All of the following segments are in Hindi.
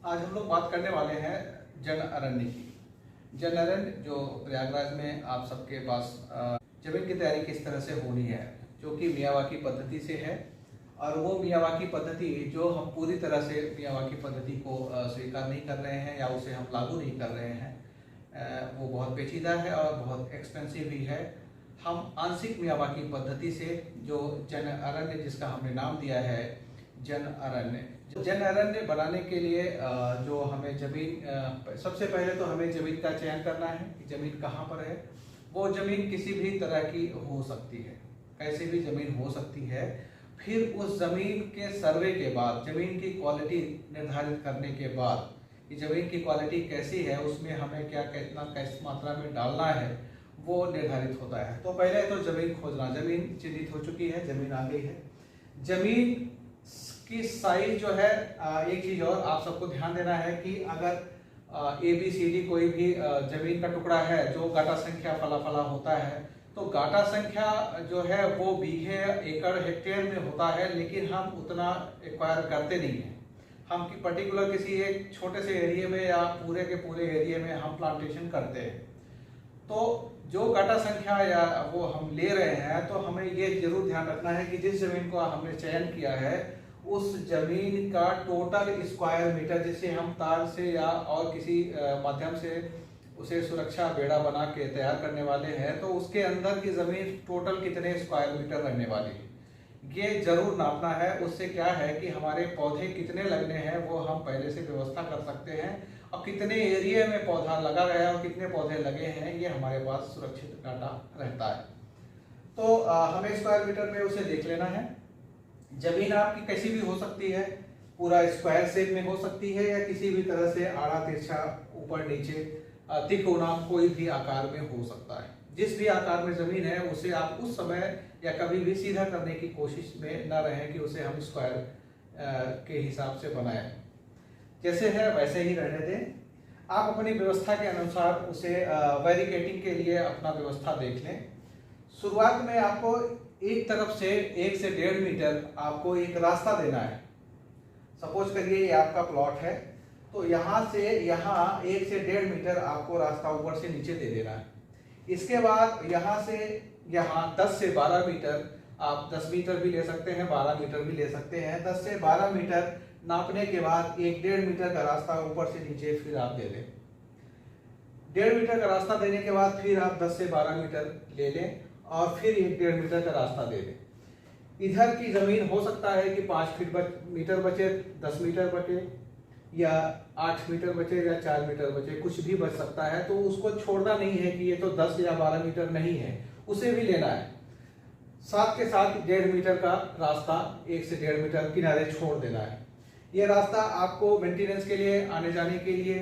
आज हम लोग बात करने वाले हैं जन अरण्य की। जन अरण्य जो प्रयागराज में आप सबके पास जमीन की तैयारी किस तरह से होनी है, जो कि मियावाकी पद्धति से है। और वो मियावाकी पद्धति जो हम पूरी तरह से मियावाकी पद्धति को स्वीकार नहीं कर रहे हैं या उसे हम लागू नहीं कर रहे हैं, वो बहुत पेचीदा है और बहुत एक्सपेंसिव भी है। हम आंशिक मियावाकी पद्धति से जो जन अरण्य, जिसका हमने नाम दिया है जन अरण्य, जन अरण्य बनाने के लिए जो हमें जमीन, सबसे पहले तो हमें जमीन का चयन करना है कि जमीन कहाँ पर है। वो जमीन किसी भी तरह की हो सकती है, कैसी भी जमीन हो सकती है। फिर उस जमीन के सर्वे के बाद, जमीन की क्वालिटी निर्धारित करने के बाद कि जमीन की क्वालिटी कैसी है, उसमें हमें क्या कितना कैस मात्रा में डालना है, वो निर्धारित होता है। तो पहले तो जमीन खोजना, जमीन चिन्हित हो चुकी है, जमीन आ गई है। जमीन की साइज जो है, एक चीज और आप सबको ध्यान देना है कि अगर ABCD कोई भी जमीन का टुकड़ा है जो गाटा संख्या फला फला होता है, तो गाटा संख्या जो है वो बीघे, एकड़, हेक्टेयर में होता है, लेकिन हम उतना एक्वायर करते नहीं हैं। हम कि पर्टिकुलर किसी एक छोटे से एरिया में या पूरे के पूरे एरिया में हम प्लांटेशन करते हैं। तो जो गाटा संख्या या वो हम ले रहे हैं, तो हमें ये जरूर ध्यान रखना है कि जिस जमीन को हमने चयन किया है, उस जमीन का टोटल स्क्वायर मीटर, जिसे हम तार से या और किसी माध्यम से उसे सुरक्षा बेड़ा बना के तैयार करने वाले हैं, तो उसके अंदर की जमीन टोटल कितने स्क्वायर मीटर रहने वाली है, ये जरूर नापना है। उससे क्या है कि हमारे पौधे कितने लगने हैं वो हम पहले से व्यवस्था कर सकते हैं, और कितने एरिया में पौधा लगा गया और कितने पौधे लगे हैं, ये हमारे पास सुरक्षित डाटा रहता है। तो हमें स्क्वायर मीटर में उसे देख लेना है। जमीन आपकी कैसी भी हो सकती है, पूरा स्क्वायर शेप में हो सकती है या किसी भी तरह से आड़ा तिरछा, ऊपर नीचे, तिकोना, कोई भी आकार में हो सकता है। जिस भी आकार में जमीन है उसे आप उस समय या कभी भी सीधा करने की कोशिश में न रहें कि उसे हम स्क्वायर के हिसाब से बनाएं। जैसे है वैसे ही रहने दें। आप अपनी व्यवस्था के अनुसार उसे वेरिकेटिंग के लिए अपना व्यवस्था देख लें। शुरुआत में आपको एक तरफ से 1 से 1.5 मीटर आपको एक रास्ता देना है। सपोज करिए ये आपका प्लॉट है, तो यहाँ से यहाँ 1 से 1.5 मीटर आपको रास्ता ऊपर से नीचे दे देना है। इसके बाद यहाँ से यहाँ 10 से 12 मीटर, आप 10 मीटर भी ले सकते हैं, 12 मीटर भी ले सकते हैं। 10 से 12 मीटर नापने के बाद 1.5 मीटर का रास्ता ऊपर से नीचे फिर आप दे दें। 1.5 मीटर का रास्ता देने के बाद फिर आप 10 से 12 मीटर ले लें और फिर 1.5 मीटर का रास्ता दे दें। इधर की जमीन हो सकता है कि 5 मीटर बचे, 10 मीटर बचे, या 8 मीटर बचे, या 4 मीटर बचे, कुछ भी बच सकता है। तो उसको छोड़ना नहीं है कि ये तो 10 या 12 मीटर नहीं है, उसे भी लेना है। साथ के साथ 1.5 मीटर का रास्ता 1 से 1.5 मीटर किनारे छोड़ देना है। ये रास्ता आपको मेंटेनेंस के लिए, आने जाने के लिए,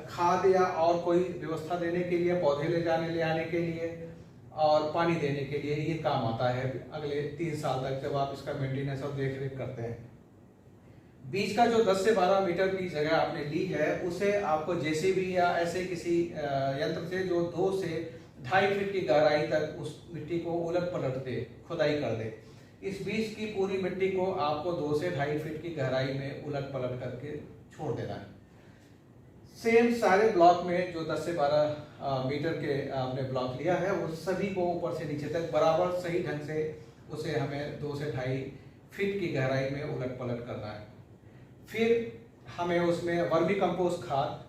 खाद या और कोई व्यवस्था देने के लिए, पौधे ले आने के लिए और पानी देने के लिए ये काम आता है अगले 3 साल तक, जब आप इसका मेंटेनेंस और देख रेख करते हैं। बीच का जो 10 से 12 मीटर की जगह आपने ली है, उसे आपको JCB या ऐसे किसी यंत्र से जो 2 से 2.5 फीट की गहराई तक उस मिट्टी को उलट पलट दे, खुदाई कर दे। इस बीच की पूरी मिट्टी को आपको 2 से 2.5 फीट की गहराई में उलट पलट करके छोड़ देना है। सेम सारे ब्लॉक में जो 10 से 12 मीटर के आपने ब्लॉक लिया है, वो सभी को ऊपर से नीचे तक बराबर सही ढंग से उसे हमें 2 से 2.5 फीट की गहराई में उलट पलट करना है। फिर हमें उसमें वर्मी कंपोस्ट खाद,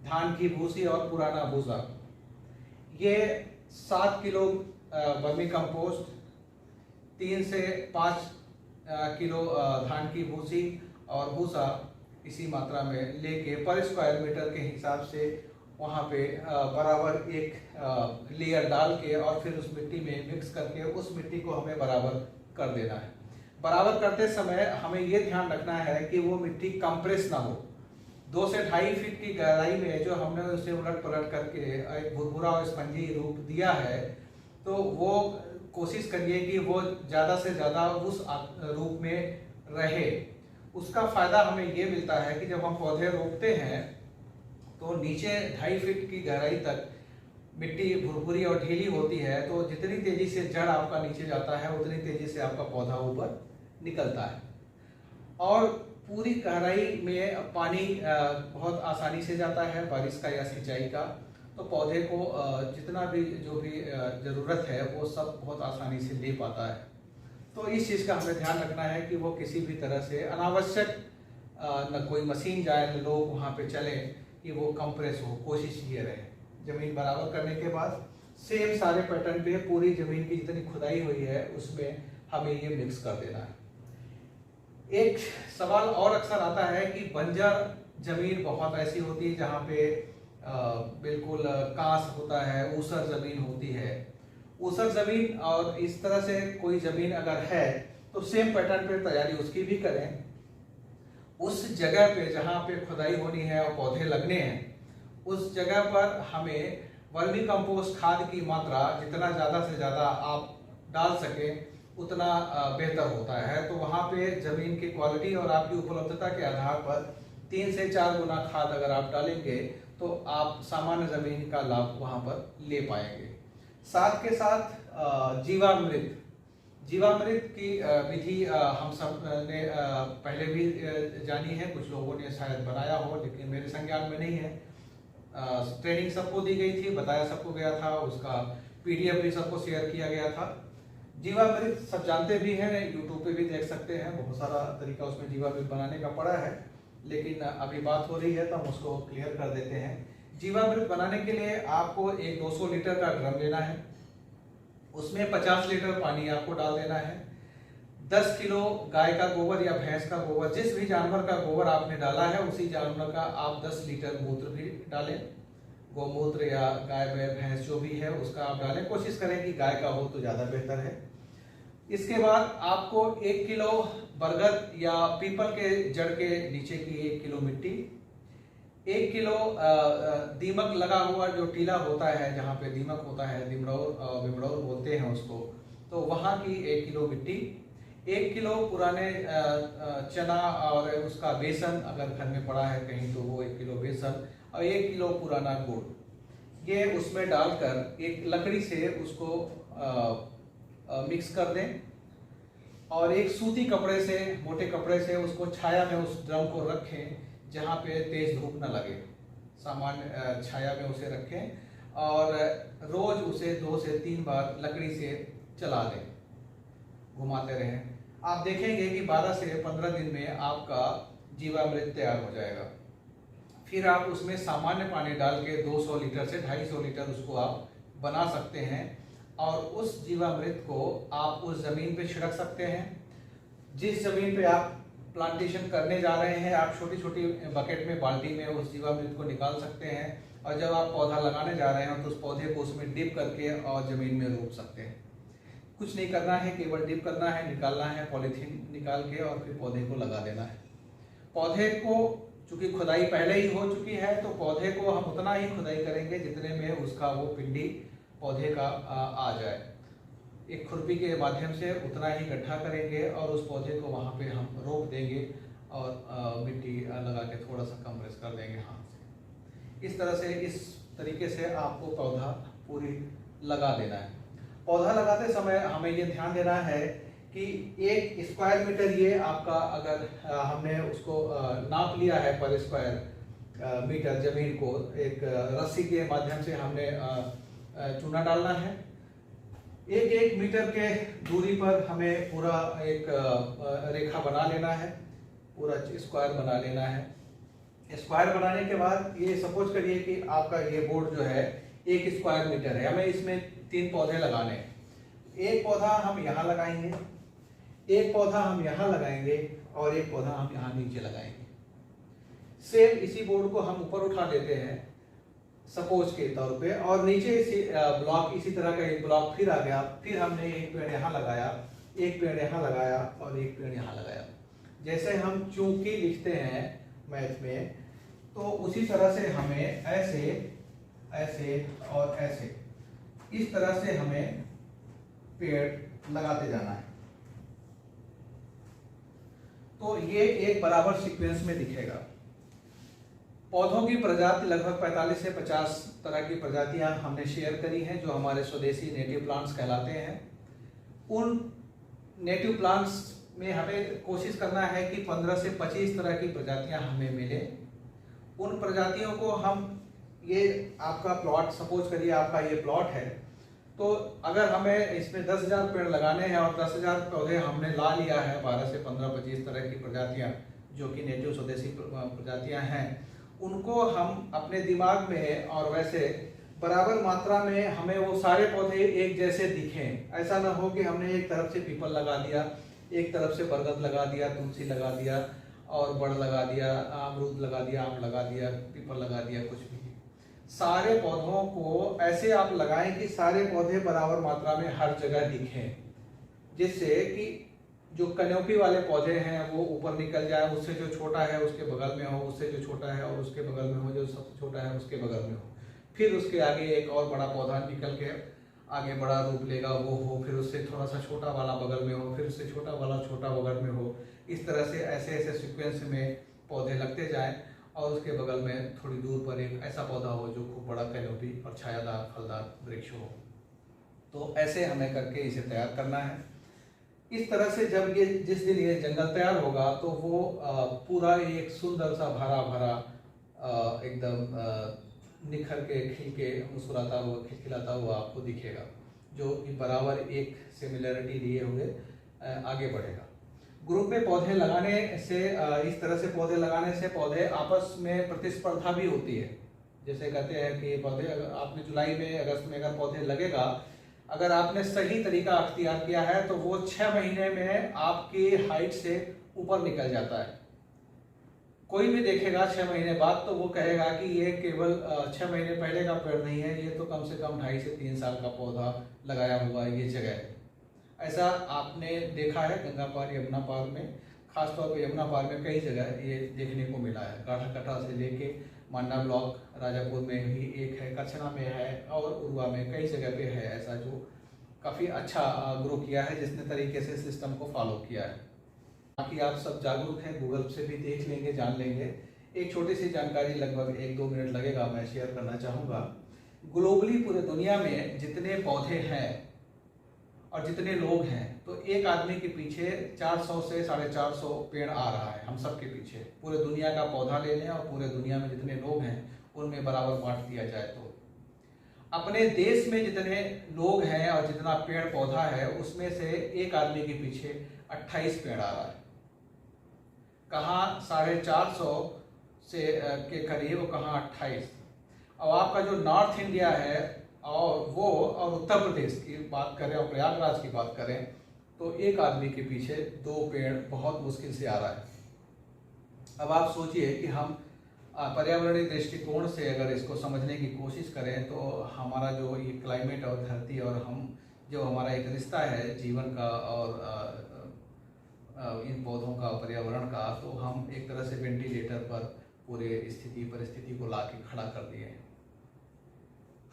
धान की भूसी और पुराना भूसा, ये 7 किलो वर्मी कंपोस्ट, 3 से 5 किलो धान की भूसी और भूसा इसी मात्रा में लेके पर स्क्वायर मीटर के हिसाब से वहाँ पे बराबर एक लेयर डाल के और फिर उस मिट्टी में मिक्स करके उस मिट्टी को हमें बराबर कर देना है। बराबर करते समय हमें ये ध्यान रखना है कि वो मिट्टी कंप्रेस ना हो। 2 से 2.5 फीट की गहराई में जो हमने उसे उलट पलट करके एक भुरभुरा और स्पंजी रूप दिया है, तो वो कोशिश करिए कि वो ज़्यादा से ज़्यादा उस रूप में रहे। उसका फायदा हमें ये मिलता है कि जब हम पौधे रोपते हैं तो नीचे 2.5 फीट की गहराई तक मिट्टी भुरभुरी और ढीली होती है, तो जितनी तेजी से जड़ आपका नीचे जाता है उतनी तेजी से आपका पौधा ऊपर निकलता है। और पूरी गहराई में पानी बहुत आसानी से जाता है बारिश का या सिंचाई का, तो पौधे को जितना भी जो भी ज़रूरत है वो सब बहुत आसानी से ले पाता है। तो इस चीज़ का हमें ध्यान रखना है कि वो किसी भी तरह से अनावश्यक न कोई मशीन जाए न लोग वहाँ पे चले कि वो कंप्रेस हो। कोशिश ये रहे ज़मीन बराबर करने के बाद सेम सारे पैटर्न पे पूरी ज़मीन की जितनी खुदाई हुई है उसमें हमें ये मिक्स कर देना है। एक सवाल और अक्सर आता है कि बंजर ज़मीन बहुत ऐसी होती है जहाँ पे बिल्कुल कांस होता है, ऊसर ज़मीन होती है। ऊसर ज़मीन और इस तरह से कोई ज़मीन अगर है तो सेम पैटर्न पे तैयारी उसकी भी करें। उस जगह पे जहाँ पे खुदाई होनी है और पौधे लगने हैं उस जगह पर हमें वर्मी कंपोस्ट खाद की मात्रा जितना ज़्यादा से ज़्यादा आप डाल सकें उतना बेहतर होता है। तो वहाँ पे ज़मीन की क्वालिटी और आपकी उपलब्धता के आधार पर 3 से 4 गुना खाद अगर आप डालेंगे तो आप सामान्य ज़मीन का लाभ वहाँ पर ले पाएंगे। साथ के साथ जीवामृत की विधि हम सब ने पहले भी जानी है, कुछ लोगों ने शायद बनाया हो लेकिन मेरे संज्ञान में नहीं है। ट्रेनिंग सबको दी गई थी, बताया सबको गया था, उसका PDF भी सबको शेयर किया गया था। जीवामृत सब जानते भी हैं, यूट्यूब पे भी देख सकते हैं, बहुत सारा तरीका उसमें जीवामृत बनाने का पड़ा है, लेकिन अभी बात हो रही है तो हम उसको क्लियर कर देते हैं। जीवामृत बनाने के लिए आपको एक 200 लीटर का ड्रम लेना है, उसमें 50 लीटर पानी आपको डाल देना है। 10 किलो गाय का गोबर या भैंस का गोबर, जिस भी जानवर का गोबर आपने डाला है उसी जानवर का आप 10 लीटर मूत्र भी डालें। गोमूत्र या गाय भैंस जो भी है उसका आप डालें, कोशिश करें कि गाय का हो तो ज़्यादा बेहतर है। इसके बाद आपको 1 किलो बरगद या पीपल के जड़ के नीचे की 1 किलो मिट्टी, 1 किलो दीमक लगा हुआ जो टीला होता है जहाँ पे दीमक होता है, विमड़ौर बोलते हैं उसको, तो वहाँ की 1 किलो मिट्टी, 1 किलो पुराने चना और उसका बेसन अगर घर में पड़ा है कहीं तो वो 1 किलो बेसन और 1 किलो पुराना गुड़, ये उसमें डालकर एक लकड़ी से उसको मिक्स कर दें और एक सूती कपड़े से, मोटे कपड़े से उसको छाया में उस ड्रम को रखें जहाँ पे तेज धूप न लगे, सामान्य छाया में उसे रखें और रोज उसे 2 से 3 बार लकड़ी से चला दें, घुमाते रहें। आप देखेंगे कि 12 से 15 दिन में आपका जीवामृत तैयार हो जाएगा। फिर आप उसमें सामान्य पानी डाल के 200 लीटर से 250 लीटर उसको आप बना सकते हैं और उस जीवामृत को आप उस ज़मीन पे छिड़क सकते हैं। जिस ज़मीन पे आप प्लांटेशन करने जा रहे हैं आप छोटी छोटी बकेट में, बाल्टी में उस जीवामृत को निकाल सकते हैं और जब आप पौधा लगाने जा रहे हैं तो उस पौधे को उसमें डिप करके और ज़मीन में रोप सकते हैं। कुछ नहीं करना है, केवल डिप करना है, निकालना है पॉलीथीन निकाल के और फिर पौधे को लगा देना है। पौधे को चूँकि खुदाई पहले ही हो चुकी है तो पौधे को हम उतना ही खुदाई करेंगे जितने में उसका वो पिंडी पौधे का आ जाए। एक खुरपी के माध्यम से उतना ही गड्ढा करेंगे और उस पौधे को वहाँ पे हम रोप देंगे और मिट्टी लगा के थोड़ा सा कंप्रेस कर देंगे हाथ से। इस तरह से, इस तरीके से आपको पौधा पूरी लगा देना है। पौधा लगाते समय हमें ये ध्यान देना है कि 1 स्क्वायर मीटर, ये आपका अगर हमने उसको नाप लिया है पर स्क्वायर मीटर ज़मीन को, एक रस्सी के माध्यम से हमने चूना डालना है। 1 मीटर के दूरी पर हमें पूरा एक रेखा बना लेना है, पूरा स्क्वायर बना लेना है। स्क्वायर बनाने के बाद ये सपोज करिए कि आपका ये बोर्ड जो है 1 स्क्वायर मीटर है, हमें इसमें 3 पौधे लगाने हैं। एक पौधा हम यहाँ लगाएंगे, एक पौधा हम यहाँ लगाएंगे और एक पौधा हम यहाँ नीचे लगाएंगे। सेम इसी बोर्ड को हम ऊपर उठा लेते हैं सपोज के तौर पे और नीचे इसी ब्लॉक, इसी तरह का एक ब्लॉक फिर आ गया। फिर हमने एक पेड़ यहाँ लगाया, एक पेड़ यहाँ लगाया और एक पेड़ यहाँ लगाया। जैसे हम चूंकि लिखते हैं मैथ में तो उसी तरह से हमें ऐसे, ऐसे और ऐसे, इस तरह से हमें पेड़ लगाते जाना है। तो ये एक बराबर सीक्वेंस में दिखेगा। पौधों की प्रजाति लगभग 45 से 50 तरह की प्रजातियां हमने शेयर करी हैं जो हमारे स्वदेशी नेटिव प्लांट्स कहलाते हैं। उन नेटिव प्लांट्स में हमें कोशिश करना है कि 15 से 25 तरह की प्रजातियां हमें मिले। उन प्रजातियों को हम, ये आपका प्लॉट, सपोज करिए आपका ये प्लॉट है, तो अगर हमें इसमें 10,000 पेड़ लगाने हैं और 10,000 पौधे हमने ला लिया है, 12 से 15-25 तरह की प्रजातियां जो कि नेटिव स्वदेशी प्रजातियां हैं, उनको हम अपने दिमाग में और वैसे बराबर मात्रा में हमें वो सारे पौधे एक जैसे दिखें। ऐसा ना हो कि हमने एक तरफ से पीपल लगा दिया, एक तरफ से बरगद लगा दिया, तुलसी लगा दिया और बड़ लगा दिया, अमरूद लगा दिया, आम लगा दिया, पीपल लगा दिया, कुछ भी। सारे पौधों को ऐसे आप लगाएं कि सारे पौधे बराबर मात्रा में हर जगह दिखें, जिससे कि जो कनोपी वाले पौधे हैं वो ऊपर निकल जाए, उससे जो छोटा है उसके बगल में हो, उससे जो छोटा है और उसके बगल में हो, जो सबसे छोटा है उसके बगल में हो, फिर उसके आगे एक और बड़ा पौधा निकल के आगे बड़ा रूप लेगा वो हो, फिर उससे थोड़ा सा छोटा वाला बगल में हो, फिर उससे छोटा वाला छोटा बगल में हो। इस तरह से ऐसे ऐसे सीक्वेंस में पौधे लगते जाएं और उसके बगल में थोड़ी दूर पर एक ऐसा पौधा हो जो खूब बड़ा कैनोपी और छायादार फलदार वृक्ष हो। तो ऐसे हमें करके इसे तैयार करना है। इस तरह से जब ये, जिस दिन ये जंगल तैयार होगा तो वो पूरा एक सुंदर सा भरा भरा एकदम निखर के, खिल के, मुस्कुराता हुआ, खिलखिलाता हुआ आपको दिखेगा, जो कि बराबर एक सिमिलरिटी लिए हुए आगे बढ़ेगा। ग्रुप में पौधे लगाने से, इस तरह से पौधे लगाने से पौधे आपस में प्रतिस्पर्धा भी होती है। जैसे कहते हैं कि पौधे, आपने जुलाई में, अगस्त में अगर पौधे लगेगा, अगर आपने सही तरीका अख्तियार किया है तो वो 6 महीने में आपकी हाइट से ऊपर निकल जाता है। कोई भी देखेगा 6 महीने बाद तो वो कहेगा कि ये केवल 6 महीने पहले का पेड़ नहीं है, ये तो कम से कम 2.5 से 3 साल का पौधा लगाया हुआ ये जगह है। ऐसा आपने देखा है गंगा पार, यमुना पार में, खासतौर पर यमुना पार में कई जगह ये देखने को मिला है। गाढ़ाकटा से लेके मांडा ब्लॉक, राजापुर में भी एक है, कच्छना में है और उर्वा में कई जगह पे है ऐसा, जो काफ़ी अच्छा ग्रो किया है, जिसने तरीके से सिस्टम को फॉलो किया है। बाकी आप सब जागरूक हैं, गूगल से भी देख लेंगे, जान लेंगे। एक छोटी सी जानकारी, लगभग 1-2 मिनट लगेगा, मैं शेयर करना चाहूँगा। ग्लोबली पूरे दुनिया में जितने पौधे हैं और जितने लोग हैं, तो एक आदमी के पीछे 400 से 450 पेड़ आ रहा है हम सब के पीछे। पूरे दुनिया का पौधा ले लें और पूरे दुनिया में जितने लोग हैं उनमें बराबर बांट दिया जाए तो अपने देश में जितने लोग हैं और जितना पेड़ पौधा है, उसमें से एक आदमी के पीछे 28 पेड़ आ रहा है। कहाँ 450 से के करीब, कहाँ 28। और आपका जो नॉर्थ इंडिया है और वो, और उत्तर प्रदेश की बात करें और प्रयागराज की बात करें, तो एक आदमी के पीछे 2 पेड़ बहुत मुश्किल से आ रहा है। अब आप सोचिए कि हम पर्यावरणीय दृष्टिकोण से अगर इसको समझने की कोशिश करें तो हमारा जो ये क्लाइमेट और धरती और हम जो हमारा एक रिश्ता है जीवन का और इन पौधों का, पर्यावरण का, तो हम एक तरह से वेंटिलेटर पर पूरे परिस्थिति को ला के खड़ा कर दिए हैं।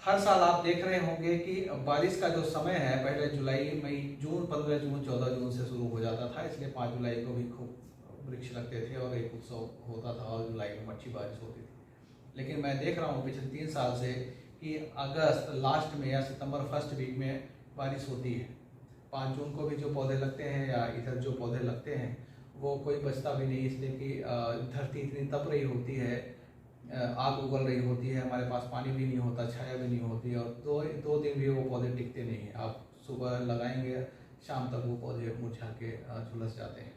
हर साल आप देख रहे होंगे कि बारिश का जो समय है, पहले जुलाई, मई, जून, 15 जून, 14 जून से शुरू हो जाता था, इसलिए 5 जुलाई को भी खूब वृक्ष लगते थे और एक उत्सव होता था और जुलाई में अच्छी बारिश होती थी। लेकिन मैं देख रहा हूँ पिछले 3 साल से कि अगस्त लास्ट में या सितंबर फर्स्ट वीक में बारिश होती है। 5 जून को भी जो पौधे लगते हैं या इधर जो पौधे लगते हैं वो कोई बचता भी नहीं, इसलिए कि धरती इतनी तप रही होती है, आग उगल रही होती है, हमारे पास पानी भी नहीं होता, छाया भी नहीं होती और 2 दिन भी वो पौधे टिकते नहीं हैं। आप सुबह लगाएंगे, शाम तक वो पौधे मुरझा के झुलस जाते हैं।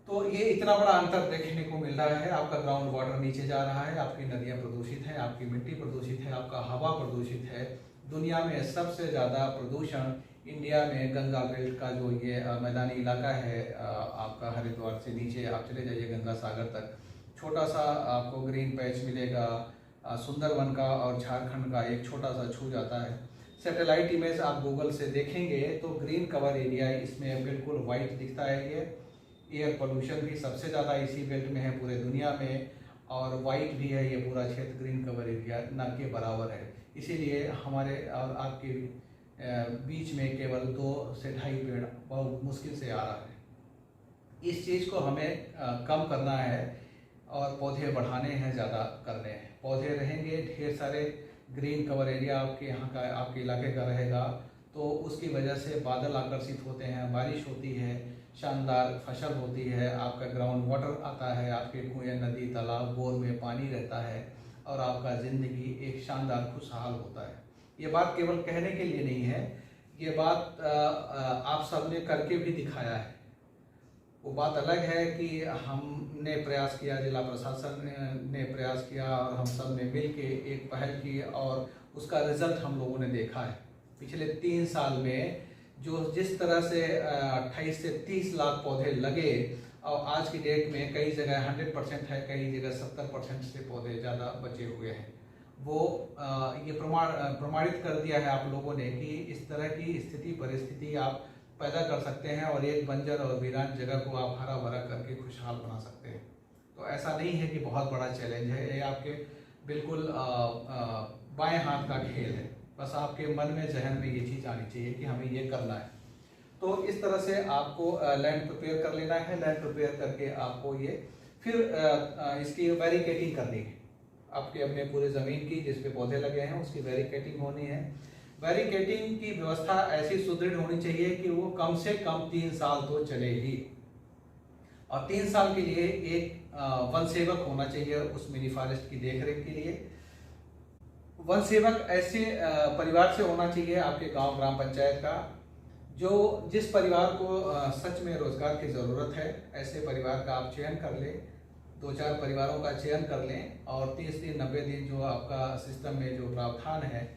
तो ये इतना बड़ा अंतर देखने को मिल रहा है। आपका ग्राउंड वाटर नीचे जा रहा है, आपकी नदियाँ प्रदूषित हैं, आपकी मिट्टी प्रदूषित है, आपका हवा प्रदूषित है। दुनिया में सबसे ज़्यादा प्रदूषण इंडिया में गंगा बेल्ट का जो ये मैदानी इलाका है, आपका हरिद्वार से नीचे आप चले जाइए गंगा सागर तक, छोटा सा आपको ग्रीन पैच मिलेगा, सुंदरवन का और झारखंड का एक छोटा सा छू जाता है। सैटेलाइट इमेज आप गूगल से देखेंगे तो ग्रीन कवर एरिया इसमें बिल्कुल वाइट दिखता है। ये एयर पोल्यूशन भी सबसे ज़्यादा इसी बेल्ट में है पूरे दुनिया में, और वाइट भी है ये पूरा क्षेत्र, ग्रीन कवर एरिया न के बराबर है। इसीलिए हमारे और आपके बीच में केवल 2 से 2.5 पेड़ बहुत मुश्किल से आ रहा है। इस चीज़ को हमें कम करना है और पौधे बढ़ाने हैं, ज़्यादा करने हैं। पौधे रहेंगे, ढेर सारे ग्रीन कवर एरिया आपके यहाँ का, आपके इलाके का रहेगा, तो उसकी वजह से बादल आकर्षित होते हैं, बारिश होती है, शानदार फसल होती है, आपका ग्राउंड वाटर आता है, आपके कुएं, नदी, तालाब, बोर में पानी रहता है और आपका ज़िंदगी एक शानदार खुशहाल होता है। ये बात केवल कहने के लिए नहीं है, ये बात आप सब ने करके भी दिखाया है। वो बात अलग है कि हमने प्रयास किया, जिला प्रशासन ने प्रयास किया और हम सब ने मिल के एक पहल की और उसका रिजल्ट हम लोगों ने देखा है। पिछले 3 साल में जिस तरह से 28 से 30 लाख पौधे लगे और आज की डेट में कई जगह 100% है, कई जगह 70% से पौधे ज़्यादा बचे हुए हैं। वो ये प्रमाणित कर दिया है आप लोगों ने कि इस तरह की स्थिति परिस्थिति आप पैदा कर सकते हैं और एक बंजर और वीरान जगह को आप हरा भरा करके खुशहाल बना सकते हैं। तो ऐसा नहीं है कि बहुत बड़ा चैलेंज है, ये आपके बिल्कुल बाएं हाथ का खेल है। बस आपके मन में, जहन में ये चीज़ आनी चाहिए कि हमें ये करना है। तो इस तरह से आपको लैंड प्रिपेयर कर लेना है। लैंड प्रिपेयर करके आपको ये फिर इसकी बैरिकेडिंग करनी है। आपके अपने पूरे ज़मीन की जिस पे पौधे लगे हैं उसकी बैरिकेडिंग होनी है। बैरिकेडिंग की व्यवस्था ऐसी सुदृढ़ होनी चाहिए कि वो कम से कम 3 साल तो चले ही, और 3 साल के लिए एक वन सेवक होना चाहिए उस मिनी फॉरेस्ट की देखरेख के लिए। वन सेवक ऐसे परिवार से होना चाहिए आपके गांव ग्राम पंचायत का जिस परिवार को सच में रोजगार की ज़रूरत है। ऐसे परिवार का आप चयन कर लें, 2-4 परिवारों का चयन कर लें और 30 दिन 90 दिन जो आपका सिस्टम में जो प्रावधान है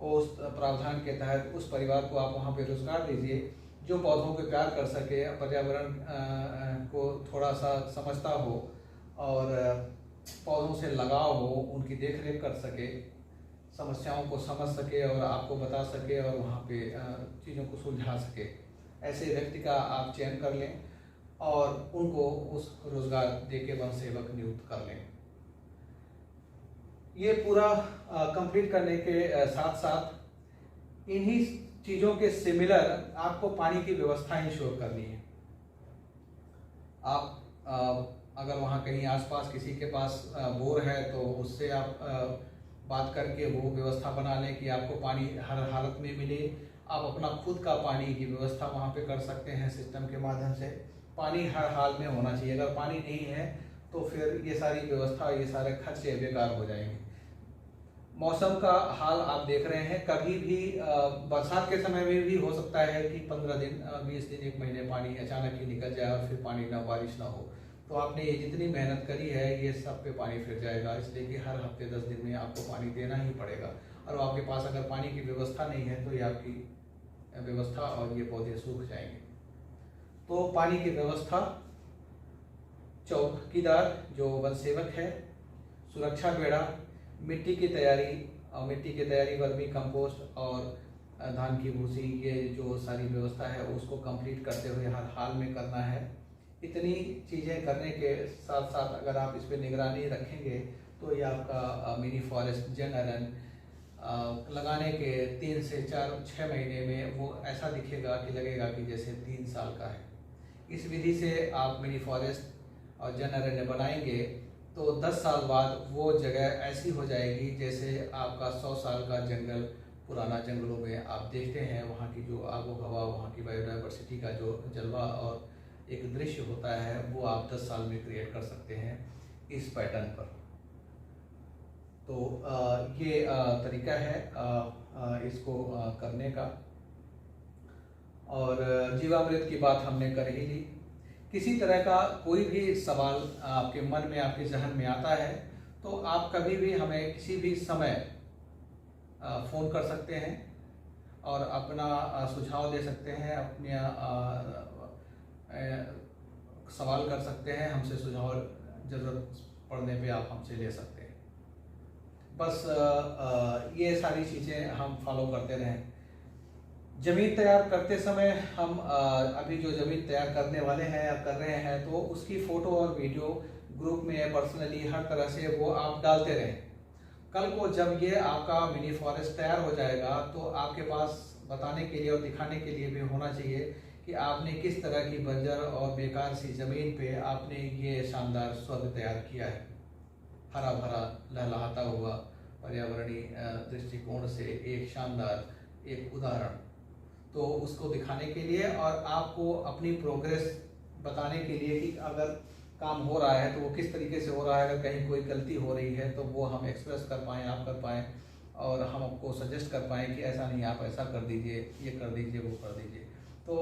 उस प्रावधान के तहत उस परिवार को आप वहाँ पे रोजगार दीजिए, जो पौधों को प्यार कर सके, पर्यावरण को थोड़ा सा समझता हो और पौधों से लगाव हो, उनकी देखरेख कर सके, समस्याओं को समझ सके और आपको बता सके और वहाँ पे चीज़ों को सुलझा सके। ऐसे व्यक्ति का आप चयन कर लें और उनको उस रोजगार देके वन सेवक नियुक्त कर लें। ये पूरा कंप्लीट करने के साथ साथ इन्हीं चीज़ों के सिमिलर आपको पानी की व्यवस्था इंश्योर करनी है। आप अगर वहाँ कहीं आसपास किसी के पास बोर है तो उससे आप बात करके वो व्यवस्था बना लें कि आपको पानी हर हालत में मिले। आप अपना खुद का पानी की व्यवस्था वहाँ पे कर सकते हैं सिस्टम के माध्यम से। पानी हर हाल में होना चाहिए। अगर पानी नहीं है तो फिर ये सारी व्यवस्था, ये सारे खर्चे बेकार हो जाएंगे। मौसम का हाल आप देख रहे हैं, कभी भी बरसात के समय में भी हो सकता है कि 15 दिन 20 दिन 1 महीने पानी अचानक ही निकल जाए और फिर पानी ना, बारिश ना हो। तो आपने ये जितनी मेहनत करी है ये सब पे पानी फिर जाएगा, इसलिए कि हर हफ्ते 10 दिन में आपको पानी देना ही पड़ेगा। और आपके पास अगर पानी की व्यवस्था नहीं है तो ये आपकी व्यवस्था और ये पौधे सूख जाएंगे। तो पानी की व्यवस्था, चौकीदार जो वन सेवक है, सुरक्षा बेड़ा, मिट्टी की तैयारी वर्मी कंपोस्ट और धान की भूसी, ये जो सारी व्यवस्था है उसको कंप्लीट करते हुए हर हाल में करना है। इतनी चीज़ें करने के साथ साथ अगर आप इस पर निगरानी रखेंगे तो ये आपका मिनी फॉरेस्ट जन अरण्य लगाने के 3 से 4-6 महीने में वो ऐसा दिखेगा कि लगेगा कि जैसे 3 साल का है। इस विधि से आप मिनी फॉरेस्ट और जन अरण्य बनाएंगे तो 10 साल बाद वो जगह ऐसी हो जाएगी जैसे आपका 100 साल का जंगल, पुराना जंगलों में आप देखते हैं वहाँ की जो आबो हवा, वहाँ की बायोडाइवर्सिटी का जो जलवा और एक दृश्य होता है वो आप 10 साल में क्रिएट कर सकते हैं इस पैटर्न पर। तो ये तरीका है इसको करने का। और जीवामृत की बात हमने कर ही ली। किसी तरह का कोई भी सवाल आपके मन में, आपके जहन में आता है तो आप कभी भी हमें किसी भी समय फ़ोन कर सकते हैं और अपना सुझाव दे सकते हैं, अपने सवाल कर सकते हैं। हमसे सुझाव ज़रूरत पड़ने पे आप हमसे ले सकते हैं। बस ये सारी चीज़ें हम फॉलो करते रहें। ज़मीन तैयार करते समय हम अभी जो ज़मीन तैयार करने वाले हैं या कर रहे हैं तो उसकी फ़ोटो और वीडियो ग्रुप में, पर्सनली, हर तरह से वो आप डालते रहें। कल को जब ये आपका मिनी फॉरेस्ट तैयार हो जाएगा तो आपके पास बताने के लिए और दिखाने के लिए भी होना चाहिए कि आपने किस तरह की बंजर और बेकार सी ज़मीन पे आपने ये शानदार स्वर्ग तैयार किया है। हरा भरा लहलहाता हुआ पर्यावरणीय दृष्टिकोण से एक शानदार एक उदाहरण। तो उसको दिखाने के लिए और आपको अपनी प्रोग्रेस बताने के लिए कि अगर काम हो रहा है तो वो किस तरीके से हो रहा है, अगर कहीं कोई गलती हो रही है तो वो हम एक्सप्रेस कर पाएँ, आप कर पाएँ और हम आपको सजेस्ट कर पाएँ कि ऐसा नहीं, आप ऐसा कर दीजिए, ये कर दीजिए, वो कर दीजिए। तो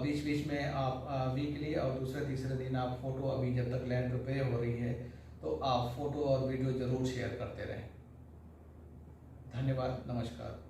बीच बीच में आप वीकली और दूसरे तीसरे दिन आप फ़ोटो, अभी जब तक लैंड प्रिपेयर हो रही है तो आप फ़ोटो और वीडियो ज़रूर शेयर करते रहें। धन्यवाद, नमस्कार।